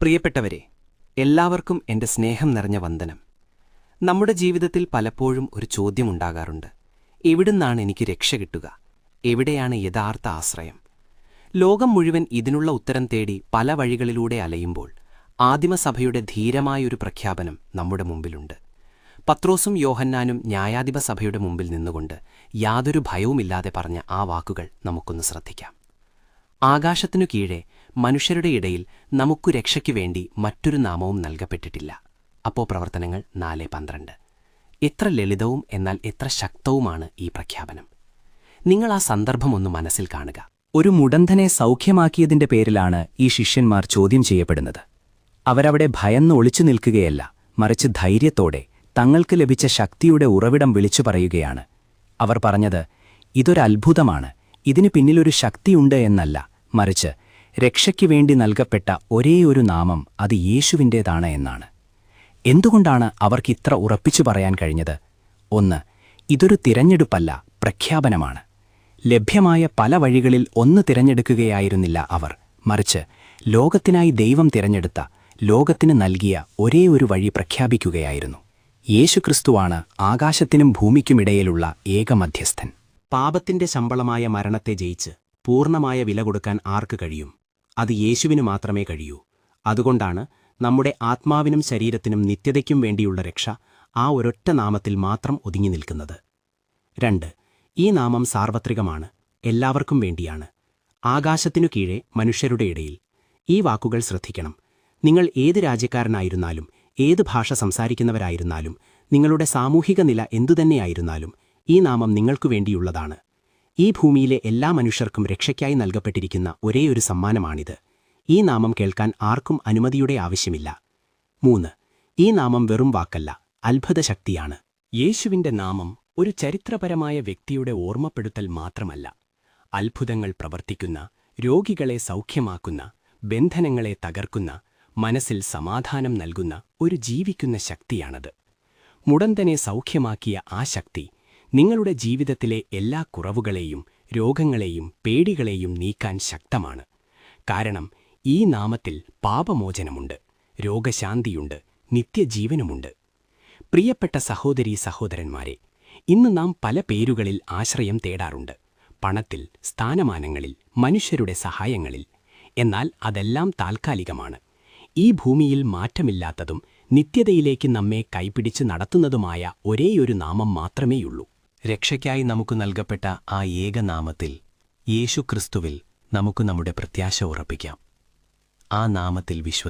പ്രിയപ്പെട്ടവരെ, എല്ലാവർക്കും എൻ്റെ സ്നേഹം നിറഞ്ഞ വന്ദനം. നമ്മുടെ ജീവിതത്തിൽ പലപ്പോഴും ഒരു ചോദ്യമുണ്ടാകാറുണ്ട്: എവിടുന്നാണ് എനിക്ക് രക്ഷ കിട്ടുക? എവിടെയാണ് യഥാർത്ഥ ആശ്രയം? ലോകം മുഴുവൻ ഇതിനുള്ള ഉത്തരം തേടി പല വഴികളിലൂടെ അലയുമ്പോൾ ആദിമസഭയുടെ ധീരമായൊരു പ്രഖ്യാപനം നമ്മുടെ മുമ്പിലുണ്ട്. പത്രോസും യോഹന്നാനും ന്യായാധിപ സഭയുടെ മുമ്പിൽ നിന്നുകൊണ്ട് യാതൊരു ഭയവുമില്ലാതെ പറഞ്ഞ ആ വാക്കുകൾ നമുക്കൊന്ന് ശ്രദ്ധിക്കാം. ആകാശത്തിനു കീഴെ മനുഷ്യരുടെ ഇടയിൽ നമുക്കു രക്ഷയ്ക്കു വേണ്ടി മറ്റൊരു നാമവും നൽകപ്പെട്ടിട്ടില്ല. അപ്പോസ്തലപ്രവർത്തനങ്ങൾ 4:12. എത്ര ലളിതവും എന്നാൽ എത്ര ശക്തവുമാണ് ഈ പ്രഖ്യാപനം. നിങ്ങൾ ആ സന്ദർഭമൊന്ന് മനസ്സിൽ കാണുക. ഒരു മുടന്തനെ സൗഖ്യമാക്കിയതിന്റെ പേരിലാണ് ഈ ശിഷ്യന്മാർ ചോദ്യം ചെയ്യപ്പെടുന്നത്. അവരവിടെ ഭയന്ന് ഒളിച്ചു നിൽക്കുകയല്ല, മറിച്ച് ധൈര്യത്തോടെ തങ്ങൾക്ക് ലഭിച്ച ശക്തിയുടെ ഉറവിടം വിളിച്ചു പറയുകയാണ്. അവർ പറഞ്ഞത്, ഇതൊരത്ഭുതമാണ്, ഇതിനു പിന്നിലൊരു ശക്തിയുണ്ട് എന്നല്ല, മറിച്ച് രക്ഷയ്ക്കു വേണ്ടി നൽകപ്പെട്ട ഒരേയൊരു നാമം അത് യേശുവിൻ്റേതാണ് എന്നാണ്. എന്തുകൊണ്ടാണ് അവർക്കിത്ര ഉറപ്പിച്ചു പറയാൻ കഴിഞ്ഞത്? ഒന്ന്, ഇതൊരു തിരഞ്ഞെടുപ്പല്ല, പ്രഖ്യാപനമാണ്. ലഭ്യമായ പല വഴികളിൽ ഒന്ന് തിരഞ്ഞെടുക്കുകയായിരുന്നില്ല അവർ, മറിച്ച് ലോകത്തിനായി ദൈവം തിരഞ്ഞെടുത്ത, ലോകത്തിന് നൽകിയ ഒരേ ഒരു വഴി പ്രഖ്യാപിക്കുകയായിരുന്നു. യേശുക്രിസ്തുവാണ് ആകാശത്തിനും ഭൂമിക്കുമിടയിലുള്ള ഏക മധ്യസ്ഥൻ. പാപത്തിന്റെ ശമ്പളമായ മരണത്തെ ജയിച്ച് പൂർണ്ണമായ വില കൊടുക്കാൻ ആർക്ക് കഴിയും? അത് യേശുവിനു മാത്രമേ കഴിയൂ. അതുകൊണ്ടാണ് നമ്മുടെ ആത്മാവിനും ശരീരത്തിനും നിത്യതയ്ക്കും വേണ്ടിയുള്ള രക്ഷ ആ ഒരൊറ്റ നാമത്തിൽ മാത്രം ഒതുങ്ങി നിൽക്കുന്നത്. 2, ഈ നാമം സാർവത്രികമാണ്, എല്ലാവർക്കും വേണ്ടിയാണ്. ആകാശത്തിനു കീഴെ മനുഷ്യരുടെ ഇടയിൽ. ഈ വാക്കുകൾ ശ്രദ്ധിക്കണം. നിങ്ങൾ ഏത് രാജ്യക്കാരനായിരുന്നാലും, ഏത് ഭാഷ സംസാരിക്കുന്നവരായിരുന്നാലും, നിങ്ങളുടെ സാമൂഹിക നില എന്തുതന്നെയായിരുന്നാലും, ഈ നാമം നിങ്ങൾക്കു വേണ്ടിയുള്ളതാണ്. ഈ ഭൂമിയിലെ എല്ലാ മനുഷ്യർക്കും രക്ഷയ്ക്കായി നൽകപ്പെട്ടിരിക്കുന്ന ഒരേയൊരു സമ്മാനമാണിത്. ഈ നാമം കേൾക്കാൻ ആർക്കും അനുമതിയുടെ ആവശ്യമില്ല. 3, ഈ നാമം വെറും വാക്കല്ല, അത്ഭുതശക്തിയാണ്. യേശുവിന്റെ നാമം ഒരു ചരിത്രപരമായ വ്യക്തിയുടെ ഓർമ്മപ്പെടുത്തൽ മാത്രമല്ല, അത്ഭുതങ്ങൾ പ്രവർത്തിക്കുന്ന, രോഗികളെ സൗഖ്യമാക്കുന്ന, ബന്ധനങ്ങളെ തകർക്കുന്ന, മനസ്സിൽ സമാധാനം നൽകുന്ന ഒരു ജീവിക്കുന്ന ശക്തിയാണത്. മുടന്തനെ സൗഖ്യമാക്കിയ ആ ശക്തി നിങ്ങളുടെ ജീവിതത്തിലെ എല്ലാ കുറവുകളെയും, രോഗങ്ങളെയും, പേടികളെയും നീക്കാൻ ശക്തമാണ്. കാരണം ഈ നാമത്തിൽ പാപമോചനമുണ്ട്, രോഗശാന്തിയുണ്ട്, നിത്യജീവനുമുണ്ട്. പ്രിയപ്പെട്ട സഹോദരീ സഹോദരന്മാരെ, ഇന്ന് നാം പല പേരുകളിൽ ആശ്രയം തേടാറുണ്ട്. പണത്തിൽ, സ്ഥാനമാനങ്ങളിൽ, മനുഷ്യരുടെ സഹായങ്ങളിൽ. എന്നാൽ അതെല്ലാം താൽക്കാലികമാണ്. ഈ ഭൂമിയിൽ മാറ്റമില്ലാത്തതും നിത്യതയിലേക്ക് നമ്മെ കൈപിടിച്ച് നടത്തുന്നതുമായ ഒരേയൊരു നാമം മാത്രമേയുള്ളൂ. രക്ഷയ്ക്കായി നമുക്ക് നൽകപ്പെട്ട ആ ഏകനാമത്തിൽ, യേശുക്രിസ്തുവിൽ, നമുക്ക് നമ്മുടെ പ്രത്യാശ ഉറപ്പിക്കാം. ആ നാമത്തിൽ